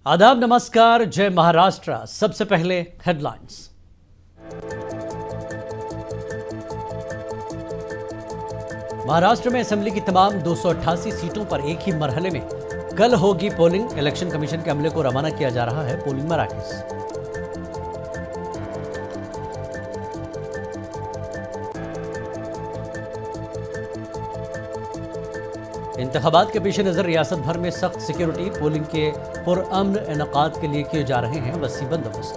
आदाब, नमस्कार, जय महाराष्ट्र। सबसे पहले हेडलाइंस। महाराष्ट्र में असेंबली की तमाम 288 सीटों पर एक ही मरहले में कल होगी पोलिंग। इलेक्शन कमीशन के अमले को रवाना किया जा रहा है पोलिंग मराकज़। इंतखाबात के पेश नज़र रियासत भर में सख्त सिक्योरिटी, पोलिंग के पुरअमन इनेकाद के लिए किए जा रहे हैं वसी बंदोबस्त।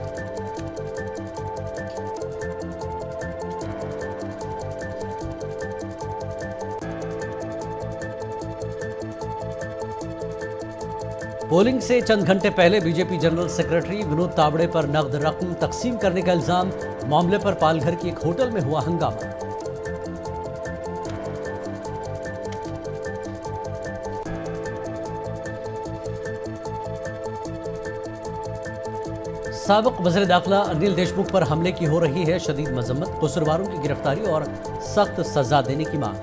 पोलिंग से चंद घंटे पहले BJP general secretary Vinod Tawde पर नकद रकम तकसीम करने का इल्जाम। मामले पर पालघर की एक होटल में हुआ हंगामा। साबिक वज़ीर दाखिला अनिल देशमुख पर हमले की हो रही है शदीद मजम्मत। कसूरवारों की गिरफ्तारी और सख्त सजा देने की मांग।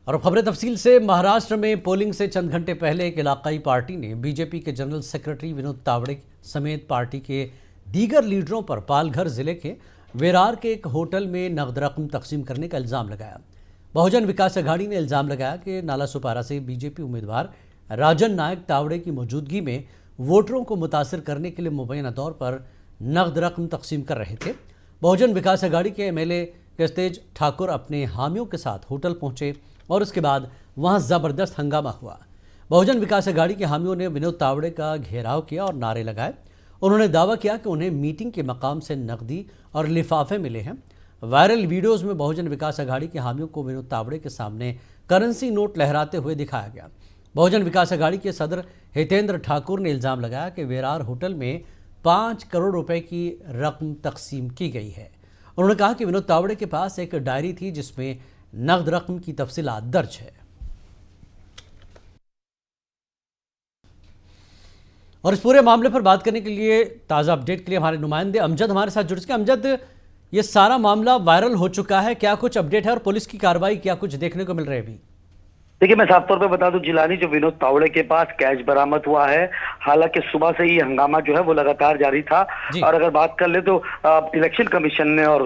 और अब खबरें तफसील से। महाराष्ट्र में पोलिंग से चंद घंटे पहले एक इलाकाई पार्टी ने बीजेपी के जनरल सेक्रेटरी विनोद तावड़े समेत पार्टी के दीगर लीडरों पर पालघर जिले के वेरार के एक होटल में नकद रकम तकसीम करने का इल्जाम लगाया। बहुजन विकास अघाड़ी ने इल्जाम लगाया कि नालासोपारा से बीजेपी उम्मीदवार राजन नायक तावड़े की मौजूदगी में वोटरों को मुतासिर करने के लिए मुबैना तौर पर नकद रकम तकसीम कर रहे थे। बहुजन विकास अघाड़ी के एमएलए कस्तेज ठाकुर अपने हामियों के साथ होटल पहुंचे और उसके बाद वहां जबरदस्त हंगामा हुआ। बहुजन विकास अघाड़ी के हामियों ने विनोद तावड़े का घेराव किया और नारे लगाए। उन्होंने दावा किया कि उन्हें मीटिंग के मकाम से नकदी और लिफाफे मिले हैं। वायरल वीडियोस में बहुजन विकास अघाड़ी के हामियों को विनोद तावड़े के सामने करेंसी नोट लहराते हुए दिखाया गया। बहुजन विकास अघाड़ी के सदर हितेंद्र ठाकुर ने इल्जाम लगाया कि वेरार होटल में 5 करोड़ रुपए की रकम तकसीम की गई है। उन्होंने कहा कि विनोद तावड़े के पास एक डायरी थी जिसमें नकद रकम की तफसीलात दर्ज है। और इस पूरे मामले पर बात करने के लिए, ताज़ा अपडेट के लिए हमारे नुमाइंदे अमजद हमारे साथ जुड़ चुके हैं। अमजद, ये सारा मामला वायरल हो चुका है, क्या कुछ अपडेट है और पुलिस की कार्रवाई क्या कुछ देखने को मिल रही है अभी? देखिए, मैं साफ तौर पे बता दूं, जिलानी जो विनोद तावड़े के पास कैश बरामद हुआ है। हालांकि सुबह से ही हंगामा जो है वो लगातार जारी था। और अगर बात कर ले तो इलेक्शन कमीशन ने और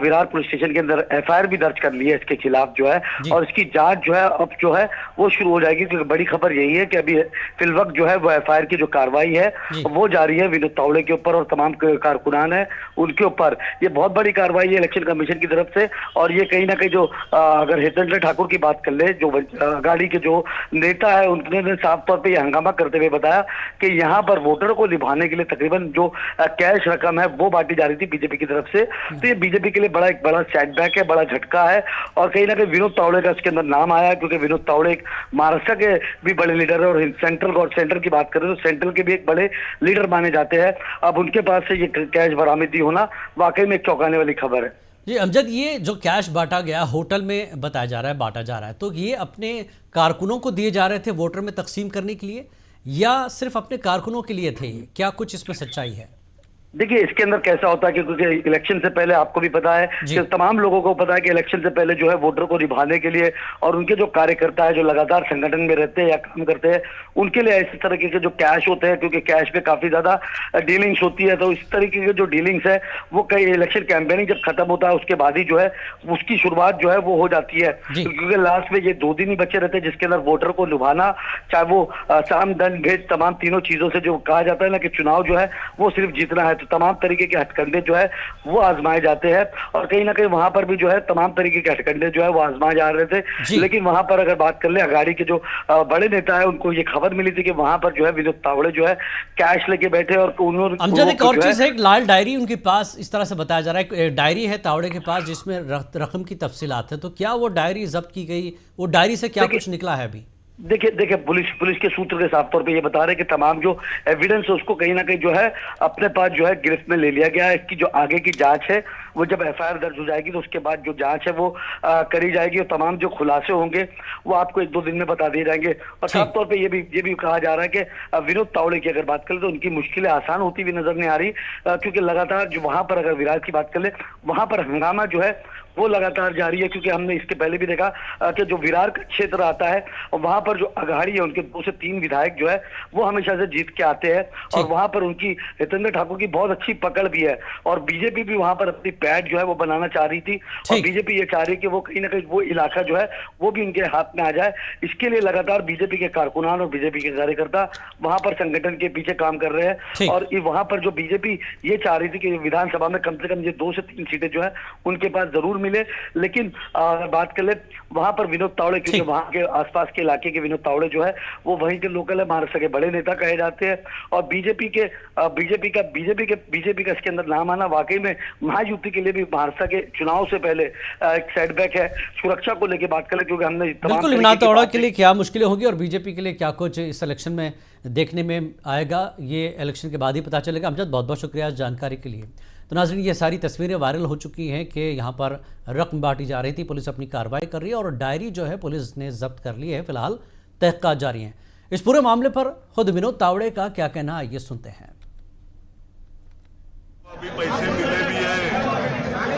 विरार पुलिस स्टेशन के अंदर एफआईआर भी दर्ज कर ली है इसके खिलाफ जो है, और इसकी जांच जो है अब जो है वो शुरू हो जाएगी। क्योंकि बड़ी खबर यही है कि अभी फिलवक्त जो है वो एफआईआर की जो कार्रवाई है वो जारी है विनोद तावड़े के ऊपर और तमाम कारकुनान है उनके ऊपर। ये बहुत बड़ी कार्रवाई है इलेक्शन कमीशन की तरफ से। और ये कहीं ना कहीं जो अगर हितेंद्र ठाकुर की बात कर ले, जो अघाड़ी के जो नेता है, उन्होंने साफ तौर पे ये हंगामा करते हुए बताया कि यहाँ पर वोटर को निभाने के लिए तकरीबन जो कैश रकम है वो बांटी जा रही थी बीजेपी की तरफ से। तो ये बीजेपी के लिए एक बड़ा सेटबैक है, बड़ा झटका है। और कहीं ना कहीं विनोद तावड़े का इसके अंदर नाम आया, क्योंकि विनोद तावड़े एक महाराष्ट्र के भी बड़े लीडर है और सेंट्रल की बात करें तो सेंट्रल के भी एक बड़े लीडर माने जाते हैं। अब उनके पास से ये कैश बरामदी होना वाकई में एक चौंकाने वाली खबर है। जी अमजद, ये जो कैश बांटा गया होटल में बताया जा रहा है बांटा जा रहा है, तो ये अपने कारकुनों को दिए जा रहे थे वोटर में तकसीम करने के लिए या सिर्फ अपने कारकुनों के लिए थे? क्या कुछ इसमें सच्चाई है? देखिए, इसके अंदर कैसा होता है कि क्योंकि इलेक्शन से पहले आपको भी पता है कि तमाम लोगों को पता है कि इलेक्शन से पहले जो है वोटर को निभाने के लिए और उनके जो कार्यकर्ता है जो लगातार संगठन में रहते हैं या काम करते हैं, उनके लिए इस तरीके के जो कैश होते हैं, क्योंकि कैश पे काफी ज्यादा डीलिंग्स होती है, तो इस तरीके के जो डीलिंग्स है वो कई इलेक्शन कैंपेनिंग जब खत्म होता है उसके बाद ही जो है उसकी शुरुआत जो है वो हो जाती है। क्योंकि लास्ट में ये 2 दिन ही बचे रहते हैं जिसके अंदर वोटर को निभाना, चाहे वो साम दंड भेद तमाम तीनों चीजों से जो कहा जाता है ना कि चुनाव जो है वो सिर्फ जीतना है, तो तमाम तरीके के हथकंडे जो है वो आजमाए जाते हैं। और कहीं ना कहीं वहां पर भी जो है तमाम तरीके के हथकंडे जो है वो आजमाए जा रहे थे। लेकिन वहां पर अगर बात कर ले, अघाड़ी के जो बड़े नेता है उनको ये खबर मिली थी कि वहां पर जो है विनोद तावड़े जो है कैश लेके बैठे और उन्होंने एक और चीज है, एक लाल डायरी उनके पास इस तरह से बताया जा रहा है, एक डायरी है तावड़े के पास जिसमें रकम की तफसीलात है। तो क्या वो डायरी जब्त की गई? वो डायरी से क्या कुछ निकला है अभी? देखिए पुलिस के सूत्र के साफ तौर पे ये बता रहे हैं कि तमाम जो एविडेंस है उसको कहीं ना कहीं जो है अपने पास जो है गिरफ्त में ले लिया गया है। इसकी जो आगे की जांच है वो जब एफआईआर दर्ज हो जाएगी तो उसके बाद जो जांच है वो करी जाएगी और तमाम जो खुलासे होंगे वो आपको 1-2 दिन में बता दिए जाएंगे। और साफ तौर पे ये भी कहा जा रहा है कि विनोद तावड़े की अगर बात करें तो उनकी मुश्किलें आसान होती हुई नजर नहीं आ रही, क्योंकि लगातार जो वहां पर अगर विरार की बात कर ले वहां पर हंगामा जो है वो लगातार जारी है, क्योंकि हमने इसके पहले भी देखा कि जो विरार का क्षेत्र आता है और वहां पर जो अघाड़ी है उनके 2 से 3 विधायक जो है वो हमेशा से जीत के आते हैं, और वहां पर उनकी हितेंद्र ठाकुर की बहुत अच्छी पकड़ भी है, और बीजेपी भी वहां पर अपनी पैड जो है वो बनाना चाह रही थी, और बीजेपी ये चाह रही है कि वो कहीं ना कहीं वो इलाका जो है वो भी उनके हाथ में आ जाए। इसके लिए लगातार बीजेपी के कारकुनान और बीजेपी के कार्यकर्ता वहां पर संगठन के पीछे काम कर रहे हैं, और वहां पर जो बीजेपी ये चाह रही थी कि विधानसभा में कम से कम ये 2 से 3 सीटें जो है उनके पास जरूर मिले। लेकिन बात कर ले वहां पर विनोद तावड़े, क्योंकि वहां के आसपास के इलाके के विनोद तावड़े जो है वो वहीं के लोकल है, महाराष्ट्र के बड़े नेता कहे जाते हैं, और बीजेपी का इसके अंदर नाम आना वाकई में महायुति के लिए भी महाराष्ट्र के चुनाव से पहले एक सेटबैक है। सुरक्षा को लेकर बात करें, क्योंकि हमने बिल्कुल विनोद तावड़ा के लिए क्या मुश्किलें होंगी और बीजेपी के लिए क्या कुछ इस इलेक्शन में देखने में आएगा, ये इलेक्शन के बाद ही पता चलेगा। अमजद, बहुत बहुत शुक्रिया इस जानकारी के लिए। तो नाज़रीन, ये सारी तस्वीरें वायरल हो चुकी हैं कि यहाँ पर रकम बांटी जा रही थी, पुलिस अपनी कार्रवाई कर रही है और डायरी जो है पुलिस ने जब्त कर ली है। फिलहाल तहक़ीक़ात जारी हैं। इस पूरे मामले पर खुद विनोद तावड़े का क्या कहना है, ये सुनते हैं। अभी पैसे मिले भी है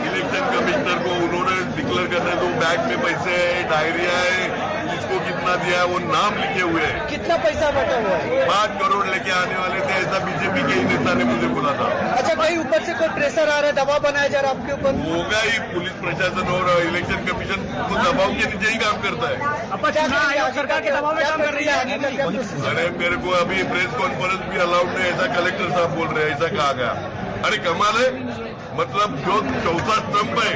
इलेक्शन कमिश्नर को, उन्होंने डिक्लेयर करना तो बैग में पैसे है, डायरिया है, जिसको कितना दिया है वो नाम लिखे हुए हैं। कितना पैसा बटा हुआ है? 5 करोड़ लेके आने वाले थे, ऐसा बीजेपी के ही नेता ने मुझे बोला था। अच्छा, कहीं ऊपर से कोई प्रेशर आ रहा है, दबाव बनाया जा रहा है आपके ऊपर? होगा ही, पुलिस प्रशासन और इलेक्शन कमीशन तो दबाव के नीचे ही काम करता है। सरकार के दबाव में काम कर रही है। अरे मेरे को अभी प्रेस कॉन्फ्रेंस भी अलाउड नहीं, ऐसा कलेक्टर साहब बोल रहे हैं, ऐसा कहा गया। अरे कमाल है, मतलब जो चौथा स्तंभ है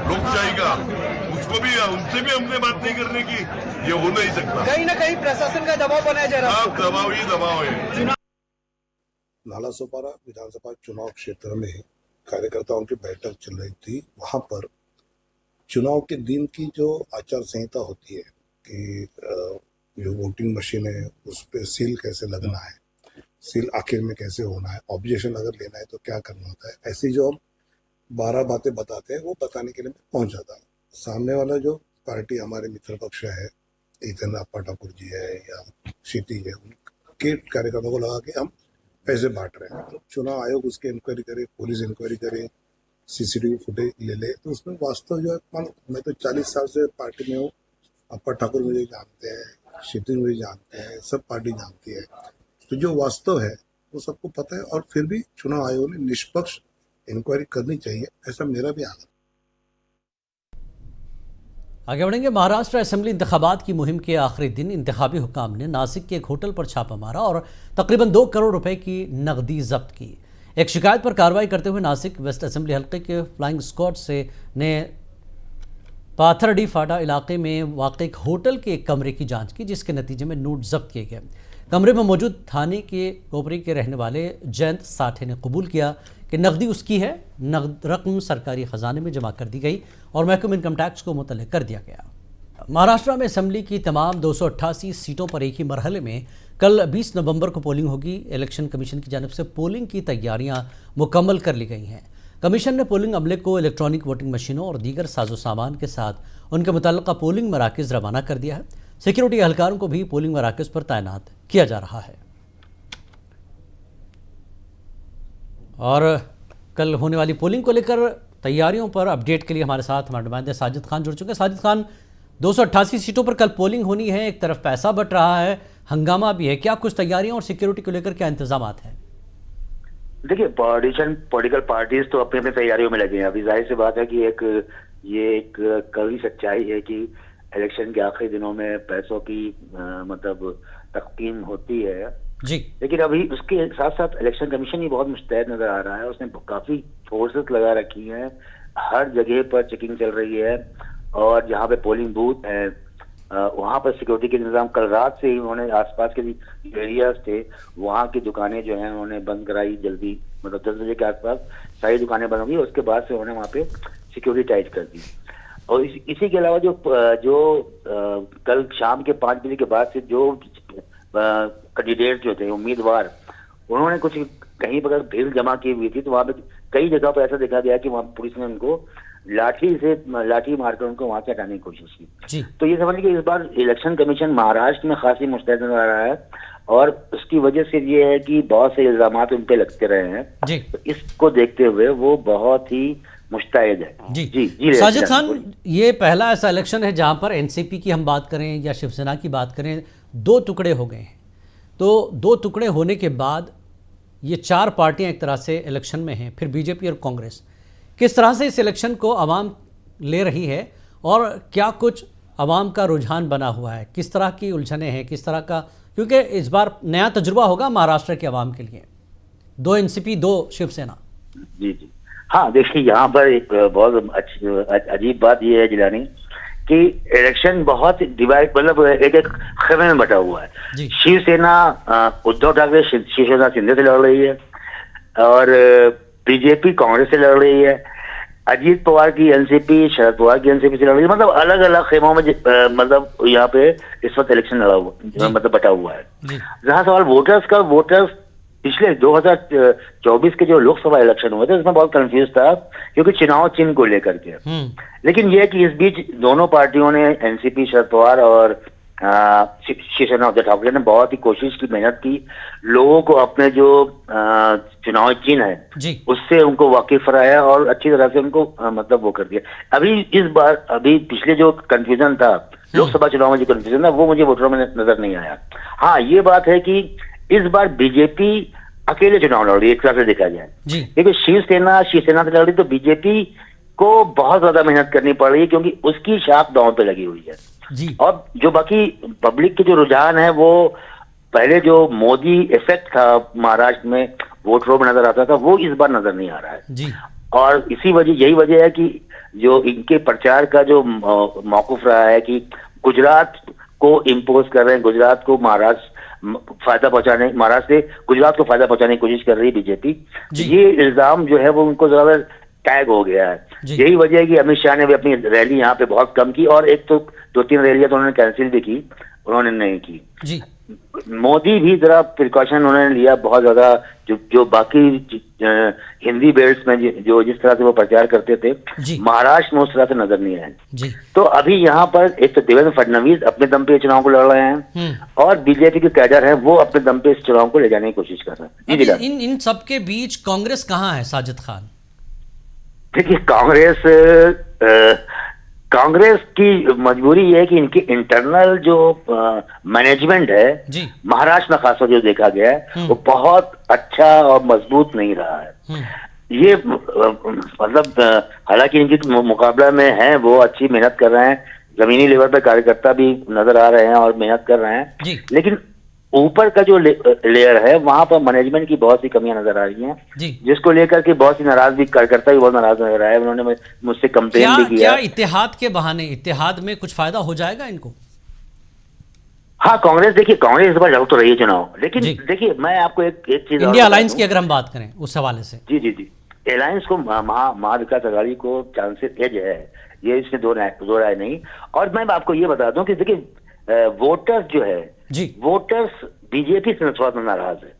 लोकशाही का, उसको भी उनसे भी हमने बात नहीं करने की, ये हो नहीं सकता। कहीं ना कहीं प्रशासन का दबाव बनाया जा रहा है। दबाव ही दबाव है। नालासोपारा विधानसभा चुनाव क्षेत्र में कार्यकर्ताओं की बैठक चल रही थी। वहां पर चुनाव के दिन की जो आचार संहिता होती है कि जो वोटिंग मशीन है उस पर सील कैसे लगना है, सील आखिर में कैसे होना है, ऑब्जेक्शन अगर लेना है तो क्या करना होता है, ऐसी जो हम 12 बातें बताते हैं वो बताने के लिए मैं पहुंच जाता हूँ। सामने वाला जो पार्टी हमारे मित्र पक्ष है, हितेंद्र अप्पा ठाकुर जी है या क्षितिज है, उनके कार्यकर्ताओं को लगा के हम पैसे बांट रहे हैं। तो चुनाव आयोग उसकी इंक्वायरी करे, पुलिस इंक्वायरी करे, सीसीटीवी फुटेज ले ले, तो उसमें वास्तव जो है, मैं तो 40 साल से पार्टी में हूँ, अप्पा ठाकुर मुझे जानते हैं, क्षितिज मुझे जानते हैं, सब पार्टी जानती है, तो जो वास्तव है वो सबको पता है। और फिर भी चुनाव आयोग ने निष्पक्ष इंक्वायरी करनी चाहिए, ऐसा मेरा भी आग्रह। आगे बढ़ेंगे। महाराष्ट्र असेंबली इंतखाबात की मुहिम के आखिरी दिन इंतखाबी हुकाम ने नासिक के एक होटल पर छापा मारा और तकरीबन 2 करोड़ रुपए की नकदी जब्त की। एक शिकायत पर कार्रवाई करते हुए नासिक वेस्ट असेंबली हल्के के फ्लाइंग स्क्वाड से ने पाथरडी फाटा इलाके में वाक़ एक होटल के एक कमरे की जांच की, जिसके नतीजे में नोट जब्त किए गए। कमरे में मौजूद थाने के कोपरी के रहने वाले जयंत साठे ने कबूल किया कि नकदी उसकी है। नकद रकम सरकारी खजाने में जमा कर दी गई और महकमा इनकम टैक्स को मुतल्लिक़ कर दिया गया। महाराष्ट्र में असेंबली की तमाम 288 सीटों पर एक ही मरहले में कल 20 नवंबर को पोलिंग होगी। इलेक्शन कमीशन की जानिब से पोलिंग की तैयारियां मुकम्मल कर ली गई हैं। कमीशन ने पोलिंग अमले को इलेक्ट्रॉनिक वोटिंग मशीनों और दीगर साजो सामान के साथ उनके मुतल्लिक़ा पोलिंग मराकज़ रवाना कर दिया है। सिक्योरिटी एहलकारों को भी पोलिंग मराकज़ पर तैनात किया जा रहा है। और कल होने वाली पोलिंग को लेकर तैयारियों पर अपडेट के लिए हमारे साथ हमारे नुमाइंदे साजिद खान जुड़ चुके हैं। साजिद खान, 288 सीटों पर कल पोलिंग होनी है, एक तरफ पैसा बट रहा है, हंगामा भी है, क्या कुछ तैयारियां और सिक्योरिटी को लेकर क्या इंतजाम हैं? देखिए, पॉलिटिकल पार्टीज तो अपनी अपनी तैयारियों में लगे हैं। अभी जाहिर सी बात है कि ये एक कड़वी सच्चाई है कि इलेक्शन के आखिरी दिनों में पैसों की मतलब तकसीम होती है जी। लेकिन अभी उसके साथ साथ इलेक्शन कमीशन ही बहुत मुस्तैद नजर आ रहा है। उसने काफी फोर्सेस लगा रखी हैं, हर जगह पर चेकिंग चल रही है, और जहाँ पे पोलिंग बूथ है वहाँ पर सिक्योरिटी के इंतजाम कल रात से ही उन्होंने आसपास के एरियाज थे वहाँ की दुकानें जो हैं उन्होंने बंद कराई जल्दी, मतलब 10 बजे के आसपास सारी दुकानें बंद होंगी। उसके बाद से उन्होंने वहाँ पे सिक्योरिटी टाइट कर दी। और इसी के अलावा जो कल शाम के 5 बजे के बाद से जो कैंडिडेट जो थे उम्मीदवार, उन्होंने कुछ कहीं पर भीड़ जमा की हुई थी, तो वहाँ पे कई जगह पर ऐसा देखा गया कि वहाँ पुलिस ने उनको लाठी मारकर उनको वहां से हटाने की कोशिश की। तो ये समझ लीजिए इस बार इलेक्शन कमीशन महाराष्ट्र में खासी मुस्तैद नजर आ रहा है, और उसकी वजह से ये है कि बहुत से इल्जाम उन पे लगते रहे हैं। तो इसको देखते हुए वो बहुत ही मुस्तैद है। जी जी जी साजिद खान, ये पहला ऐसा इलेक्शन है जहां पर एनसीपी की हम बात करें या शिवसेना की बात करें, दो टुकड़े हो गए हैं। तो दो टुकड़े होने के बाद ये चार पार्टियां एक तरह से इलेक्शन में हैं, फिर बीजेपी और कांग्रेस। किस तरह से इस इलेक्शन को आवाम ले रही है और क्या कुछ आवाम का रुझान बना हुआ है, किस तरह की उलझनें हैं, किस तरह का, क्योंकि इस बार नया तजुर्बा होगा महाराष्ट्र के आवाम के लिए, दो एनसीपी दो शिवसेना। जी जी हाँ, देखिए यहाँ पर एक बहुत अजीब बात यह है जिलानी कि इलेक्शन बहुत डिवाइड, मतलब एक एक खेमे में बटा हुआ है। शिवसेना उद्धव ठाकरे शिवसेना शिंदे से लड़ रही है और बीजेपी कांग्रेस से लड़ रही है। अजीत पवार की एनसीपी शरद पवार की एनसीपी से लड़ रही है। मतलब अलग अलग खेमों में मतलब यहाँ पे इस वक्त इलेक्शन लड़ा हुआ, मतलब बटा हुआ है। जहाँ सवाल वोटर्स का, वोटर्स पिछले 2024 के जो लोकसभा इलेक्शन हुए थे उसमें बहुत कंफ्यूज था क्योंकि चुनाव चिन्ह को लेकर के। लेकिन यह कि इस बीच दोनों पार्टियों ने, एनसीपी शरद पवार और शिवसेना उद्धव ठाकरे ने बहुत ही कोशिश की, मेहनत की, लोगों को अपने जो चुनाव चिन्ह है उससे उनको वाकिफ कराया और अच्छी तरह से उनको मतलब वो कर दिया। अभी इस बार, अभी पिछले जो कंफ्यूजन था लोकसभा चुनाव में, जो कंफ्यूजन था वो मुझे वोटरों में नजर नहीं आया। हाँ, ये बात है कि इस बार बीजेपी अकेले चुनाव लड़ रही है एक तरह से देखा जाए, क्योंकि शिवसेना से लड़ रही तो बीजेपी को बहुत ज्यादा मेहनत करनी पड़ रही है क्योंकि उसकी शाख दांव पे लगी हुई है। और जो बाकी पब्लिक के जो रुझान है वो पहले जो मोदी इफेक्ट था महाराष्ट्र में वोटरों में नजर आता था वो इस बार नजर नहीं आ रहा है। और इसी वजह, यही वजह है कि जो इनके प्रचार का जो मौकूफ रहा है कि गुजरात को इम्पोज कर रहे हैं, गुजरात को महाराष्ट्र फायदा पहुंचाने, महाराष्ट्र से गुजरात को फायदा पहुंचाने की कोशिश कर रही है बीजेपी। ये इल्जाम जो है वो उनको ज्यादा टैग हो गया है। यही वजह है कि अमित शाह ने भी अपनी रैली यहाँ पे बहुत कम की और एक तो 2-3 रैलियां तो उन्होंने कैंसिल भी की, उन्होंने नहीं की। मोदी भी जरा प्रिकॉशन उन्होंने लिया बहुत ज्यादा, जो बाकी हिंदी बेल्ट में जो जिस तरह से वो प्रचार करते थे महाराष्ट्र में उस तरह से नजर नहीं आए। तो अभी यहाँ पर एक तो देवेंद्र फडणवीस अपने दम पे चुनाव को लड़ रहे हैं और बीजेपी के कैडर है वो अपने दम पे इस चुनाव को ले जाने की कोशिश कर रहे हैं। इन सबके बीच कांग्रेस कहाँ है साजिद खान? देखिए, कांग्रेस की मजबूरी ये है कि इनकी इंटरनल जो मैनेजमेंट है महाराष्ट्र में खासतौर जो देखा गया है वो बहुत अच्छा और मजबूत नहीं रहा है। ये मतलब हालांकि इनकी मुकाबला में है, वो अच्छी मेहनत कर रहे हैं, जमीनी लेवल पर कार्यकर्ता भी नजर आ रहे हैं और मेहनत कर रहे हैं, लेकिन ऊपर का जो लेयर है वहां पर मैनेजमेंट की बहुत सी कमियां नजर आ रही हैं, जिसको लेकर के बहुत सी नाराज भी कार्यकर्ता भी बहुत नाराज नजर आए। उन्होंने मुझसे कंप्लेन भी किया। क्या इत्तेहाद के बहाने, इत्तेहाद में कुछ फायदा हो जाएगा इनको? हाँ, कांग्रेस, देखिए कांग्रेस इस बार लड़ तो रही है चुनाव, लेकिन देखिए मैं आपको एक चीज, इंडिया अलायंस की अगर हम बात करें उस हवाले से, जी अलायंस को महाविकास अघाड़ी को चांसेस एज है, ये इसमें दो राय नहीं। और मैं आपको ये बता दूं कि देखिए वोटर्स जो है, वोटर्स बीजेपी से थोड़ा नाराज है,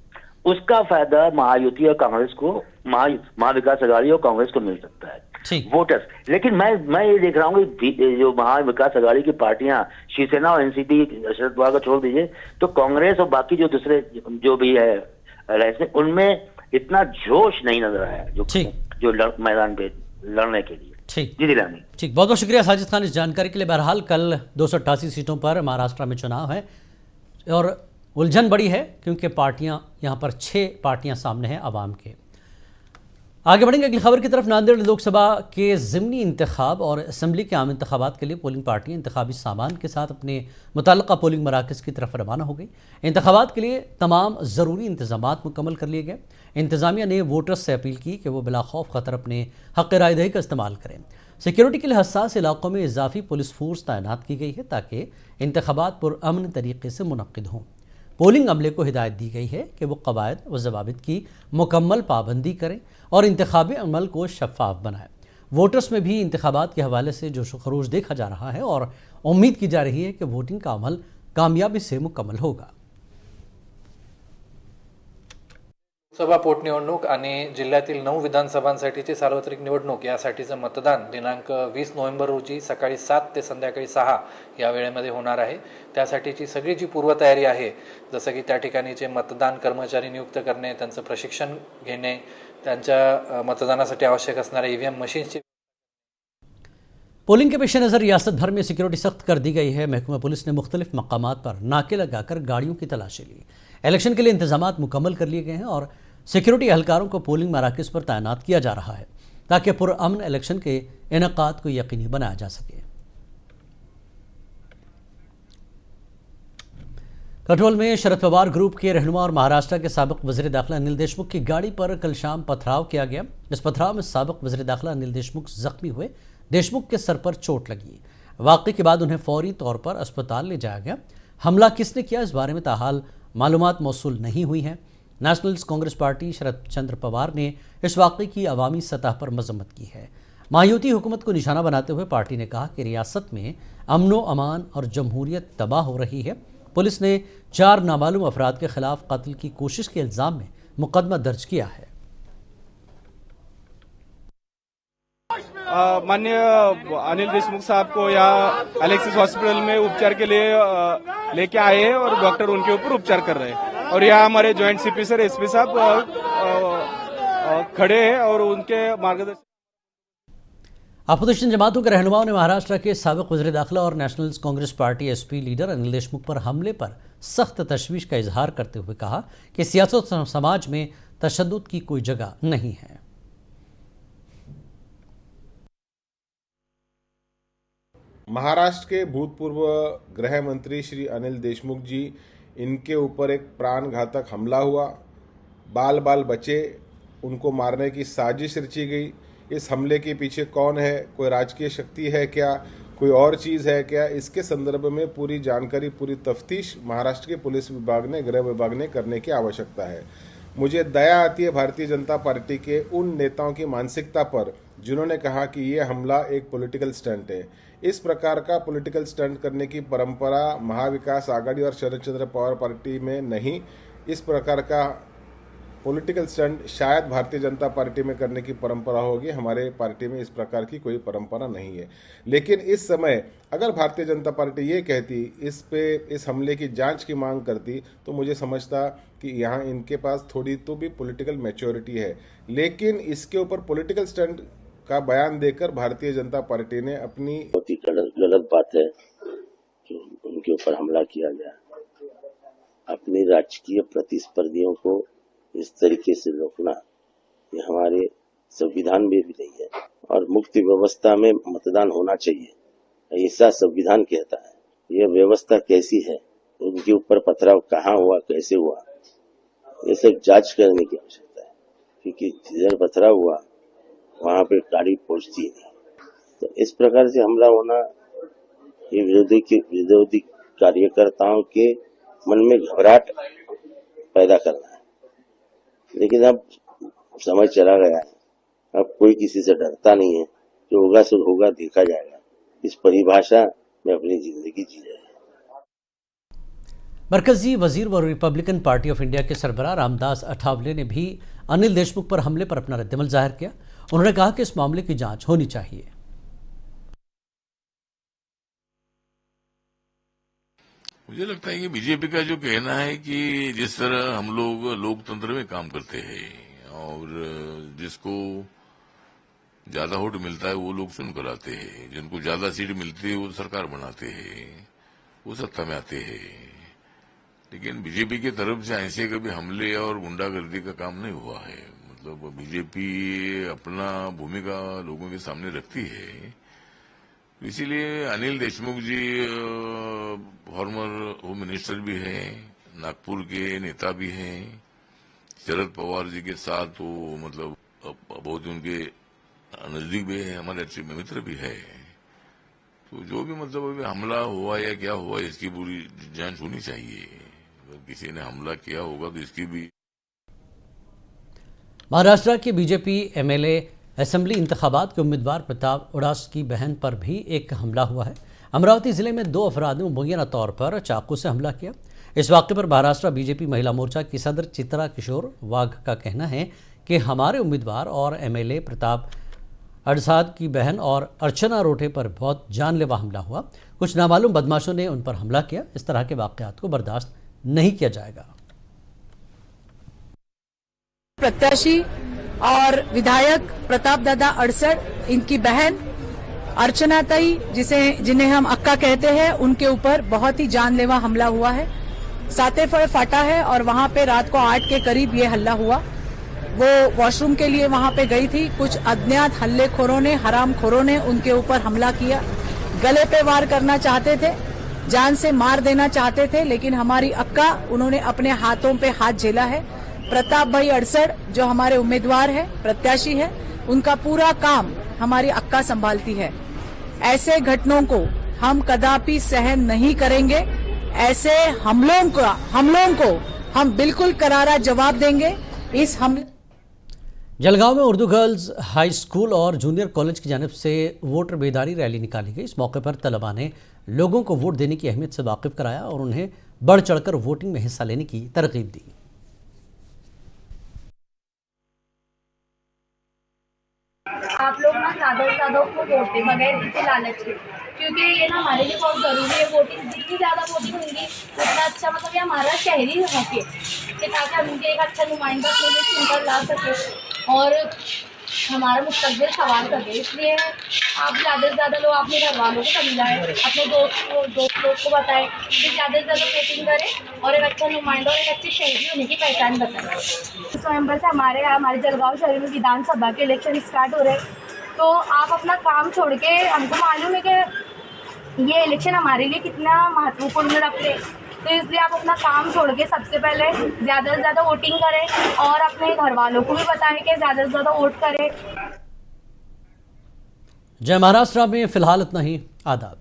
उसका फायदा महायुति और कांग्रेस को, महाविकास अघाड़ी और कांग्रेस को मिल सकता है वोटर्स। लेकिन मैं ये देख रहा हूँ कि जो महाविकास अघाड़ी की पार्टियां शिवसेना और एनसीपी, शरद पवार को छोड़ दीजिए, तो कांग्रेस और बाकी जो दूसरे जो भी है अलायंस में, उनमें इतना जोश नहीं नजर आया जो मैदान पे लड़ने के लिए। ठीक, बहुत बहुत शुक्रिया साजिद खान इस जानकारी के लिए। बहरहाल कल 288 सीटों पर महाराष्ट्र में चुनाव है और उलझन बड़ी है क्योंकि पार्टियां यहाँ पर 6 पार्टियां सामने हैं आवाम के। आगे बढ़ेंगे अगली खबर की तरफ। नांदेड़ लोकसभा के ज़िमनी इंतखाब और असम्बली के आम इंतखाबात के लिए पोलिंग पार्टियां इंतखाबी सामान के साथ अपने मुतल्लका पोलिंग मराकज़ की तरफ रवाना हो गई। इंतखाबात के लिए तमाम ज़रूरी इंतजामात मुकम्मल कर लिए गए। इंतज़ामिया ने वोटर्स से अपील की कि वो बिला खौफ खतर अपने हक़ रायदही का इस्तेमाल करें। सिक्योरिटी के लिए हसास इलाकों में इजाफी पुलिस फोर्स तैनात की गई है ताकि इंतखाबात पुरअमन तरीके से मुनक्किद हों। पोलिंग अमले को हिदायत दी गई है कि वो कवायद व ज़वाबित की मुकम्मल पाबंदी करें और इंतखाबी अमल को शफ़ाफ बनाएं। वोटर्स में भी इंतखाबात के हवाले से जोश व खरोश देखा जा रहा है और उम्मीद की जा रही है कि वोटिंग का अमल कामयाबी से मुकम्मल होगा। लोकसभा पोटनिवडणूक आणि जिल्ह्यातील 9 विधानसभांसाठीची सार्वत्रिक निवडणूक यासाठीचे मतदान दिनांक 20 नोव्हेंबर रोजी सकाळी 7 ते संध्याकाळी 6 या वेळेमध्ये होणार आहे। त्यासाठीची सगळी जी पूर्वतयारी आहे, जसं की त्या ठिकाणीचे मतदान कर्मचारी नियुक्त करणे, त्यांचं प्रशिक्षण घेणे, त्यांच्या मतदानासाठी आवश्यक असणाऱ्या ईव्हीएम मशीन्सची पोलिंग के पेश नज़र रियासत भर में सिक्योरिटी सख्त कर दी गई है। महकमा पुलिस ने मुख्तलिफ मकामात पर नाके लगाकर गाड़ियों की तलाशी ली। इलेक्शन के लिए इंतजामात मुकम्मल कर लिए गए हैं और सिक्योरिटी एहलकारों को पोलिंग मराकज़ पर तैनात किया जा रहा है ताकि पुरअमन इलेक्शन के इनेकाद को यकीनी बनाया जा सके। कठोल में शरद पवार ग्रुप के रहनुमा और महाराष्ट्र के साबिक वज़ीर दाखिला अनिल देशमुख की गाड़ी पर कल शाम पथराव किया गया। इस पथराव में साबिक वज़ीर दाखिला अनिल देशमुख जख्मी हुए। देशमुख के सर पर चोट लगी। वाक़े के बाद उन्हें फौरी तौर पर अस्पताल ले जाया गया। हमला किसने किया, इस बारे में ताहाल मालूमात मौसूल नहीं हुई हैं। नेशनल कांग्रेस पार्टी शरद चंद्र पवार ने इस वाक़े की अवामी सतह पर मजम्मत की है। महायुति हुकूमत को निशाना बनाते हुए पार्टी ने कहा कि रियासत में अमनो अमान और जमहूरियत तबाह हो रही है। पुलिस ने 4 नामालूम अफराद के खिलाफ कत्ल की कोशिश के इल्ज़ाम में मुकदमा दर्ज किया है। माननीय अनिल देशमुख साहब को यहाँ एलेक्सिस हॉस्पिटल में उपचार के लिए लेके आए हैं और डॉक्टर उनके ऊपर उपचार कर रहे हैं और यहाँ हमारे जॉइंट सीपी सर एसपी साहब खड़े हैं और उनके मार्गदर्शन। अपोजिशन जमातों के रहनुमाओं ने महाराष्ट्र के साबिक वज़ीर दाखिला और national Congress party SP leader Anil Deshmukh पर हमले पर सख्त तशवीश का इजहार करते हुए कहा कि सियासत और समाज में तशद्दुद की कोई जगह नहीं है। महाराष्ट्र के भूतपूर्व गृह मंत्री श्री अनिल देशमुख जी, इनके ऊपर एक प्राणघातक हमला हुआ। बाल बाल बचे, उनको मारने की साजिश रची गई। इस हमले के पीछे कौन है, कोई राजकीय शक्ति है क्या, कोई और चीज़ है क्या, इसके संदर्भ में पूरी जानकारी, पूरी तफ्तीश महाराष्ट्र के पुलिस विभाग ने, गृह विभाग ने करने की आवश्यकता है। मुझे दया आती है भारतीय जनता पार्टी के उन नेताओं की मानसिकता पर जिन्होंने कहा कि ये हमला एक पॉलिटिकल स्टंट है। इस प्रकार का पॉलिटिकल स्टंट करने की परंपरा महाविकास आघाड़ी और शरद चंद्र पवार पार्टी में नहीं। इस प्रकार का पॉलिटिकल स्टंट शायद भारतीय जनता पार्टी में करने की परंपरा होगी। हमारे पार्टी में इस प्रकार की कोई परंपरा नहीं है। लेकिन इस समय अगर भारतीय जनता पार्टी ये कहती, इस हमले की जांच की मांग करती, तो मुझे समझता कि यहाँ इनके पास थोड़ी तो भी पॉलिटिकल मैच्योरिटी है। लेकिन इसके ऊपर पॉलिटिकल स्टंट का बयान देकर भारतीय जनता पार्टी ने अपनी बहुत ही गलत बात है कि उनके ऊपर हमला किया गया। अपनी राजकीय प्रतिस्पर्धियों को इस तरीके से रोकना ये हमारे संविधान में भी नहीं है और मुक्त व्यवस्था में मतदान होना चाहिए, ऐसा संविधान कहता है। यह व्यवस्था कैसी है, उनके ऊपर पथराव कहाँ हुआ, कैसे हुआ, ये सब जांच करने की आवश्यकता है। क्योंकि जिधर पथराव हुआ वहाँ पे गाड़ी पहुँचती नहीं, तो इस प्रकार से हमला होना ये विरोधी कार्यकर्ताओं के मन में घबराहट पैदा करना है। लेकिन अब समय चला गया है, अब कोई किसी से डरता नहीं है। जो होगा सो होगा, देखा जाएगा। इस परिभाषा में अपनी जिंदगी जी रहे हैं। मरकजी वजीर व रिपब्लिकन पार्टी ऑफ इंडिया के सरबराह रामदास अठावले ने भी अनिल देशमुख पर हमले पर अपना रद्दमल जाहिर किया। उन्होंने कहा कि इस मामले की जांच होनी चाहिए। मुझे लगता है कि बीजेपी का जो कहना है कि जिस तरह हम लोग लोकतंत्र में काम करते हैं और जिसको ज्यादा वोट मिलता है वो लोग चुन कर आते हैं, जिनको ज्यादा सीट मिलती है वो सरकार बनाते हैं, वो सत्ता में आते हैं। लेकिन बीजेपी की तरफ से ऐसे कभी हमले और गुंडागर्दी का काम नहीं हुआ है। मतलब बीजेपी अपना भूमिका लोगों के सामने रखती है। इसीलिए अनिल देशमुख जी फॉर्मर होम मिनिस्टर भी हैं, नागपुर के नेता भी हैं, शरद पवार जी के साथ वो मतलब बहुत उनके नजदीक भी है, हमारे अच्छे मित्र भी है। तो जो भी मतलब अभी हमला हुआ या क्या हुआ, इसकी पूरी जांच होनी चाहिए। अगर किसी ने हमला किया होगा तो इसकी भी। महाराष्ट्र के बीजेपी एमएलए असेंबली इंतखाबात के उम्मीदवार प्रताप उड़ास की बहन पर भी एक हमला हुआ है। अमरावती जिले में 2 अफराद ने मुबैना तौर पर चाकू से हमला किया। इस वाक़े पर महाराष्ट्र बीजेपी महिला मोर्चा की सदर चित्रा किशोर वाघ का कहना है कि हमारे उम्मीदवार और एमएलए प्रताप अड़साद की बहन और अर्चना रोटे पर बहुत जानलेवा हमला हुआ। कुछ नामालूम बदमाशों ने उन पर हमला किया। इस तरह के वाक़यात को बर्दाश्त नहीं किया जाएगा। प्रत्याशी और विधायक प्रताप दादा अड़सड़, इनकी बहन अर्चना ताई, जिन्हें हम अक्का कहते हैं, उनके ऊपर बहुत ही जानलेवा हमला हुआ है। सातेफड़ फाटा है और वहां पे रात को 8 के करीब ये हल्ला हुआ। वो वॉशरूम के लिए वहां पे गई थी। कुछ अज्ञात हल्लेखोरों ने, हरामखोरों ने उनके ऊपर हमला किया। गले पे वार करना चाहते थे, जान से मार देना चाहते थे, लेकिन हमारी अक्का, उन्होंने अपने हाथों पे हाथ झेला है। प्रताप भाई अड़सड़ जो हमारे उम्मीदवार है, प्रत्याशी है, उनका पूरा काम हमारी अक्का संभालती है। ऐसे घटनाओं को हम कदापि सहन नहीं करेंगे। ऐसे हमलों को हम बिल्कुल करारा जवाब देंगे। इस हमले जलगांव में उर्दू गर्ल्स हाई स्कूल और जूनियर कॉलेज की जानिब से वोटर बेदारी रैली निकाली गई। इस मौके पर तलबा ने लोगों को वोट देने की अहमियत से वाकिफ कराया और उन्हें बढ़ चढ़कर वोटिंग में हिस्सा लेने की तरगीब दी। आप लोग ना ज़्यादा से ज़्यादा उसको वोट दें बगैर किसी लालच के, क्योंकि ये ना हमारे लिए बहुत ज़रूरी है। वोटिंग जितनी ज़्यादा वोटिंग होंगी उतना अच्छा, मतलब ये हमारा शहरी हक है कि ताकि हम उनके एक अच्छा नुमाइंदा अपने लिए चुनकर ला सके और हमारा मुस्तकबिल सवाल सके। इसलिए आप ज़्यादा से ज़्यादा लोग अपने घर वालों को समझाएं, अपने दोस्त लोग को बताएं कि ज़्यादा से ज़्यादा वोटिंग करें और एक अच्छा नुमाइंदा और एक अच्छे शहरी होने की पहचान बताएं। 20 नवंबर से हमारे जलगांव शहर में विधानसभा के इलेक्शन स्टार्ट हो रहे हैं, तो आप अपना काम छोड़ के, हमको मालूम है कि ये इलेक्शन हमारे लिए कितना महत्वपूर्ण रखते हैं, तो इसलिए आप अपना काम छोड़ के सबसे पहले ज़्यादा से ज़्यादा वोटिंग करें और अपने घर वालों को भी बताएं कि ज़्यादा से ज़्यादा वोट करें। जय महाराष्ट्र में फिलहाल इतना ही। आदाब।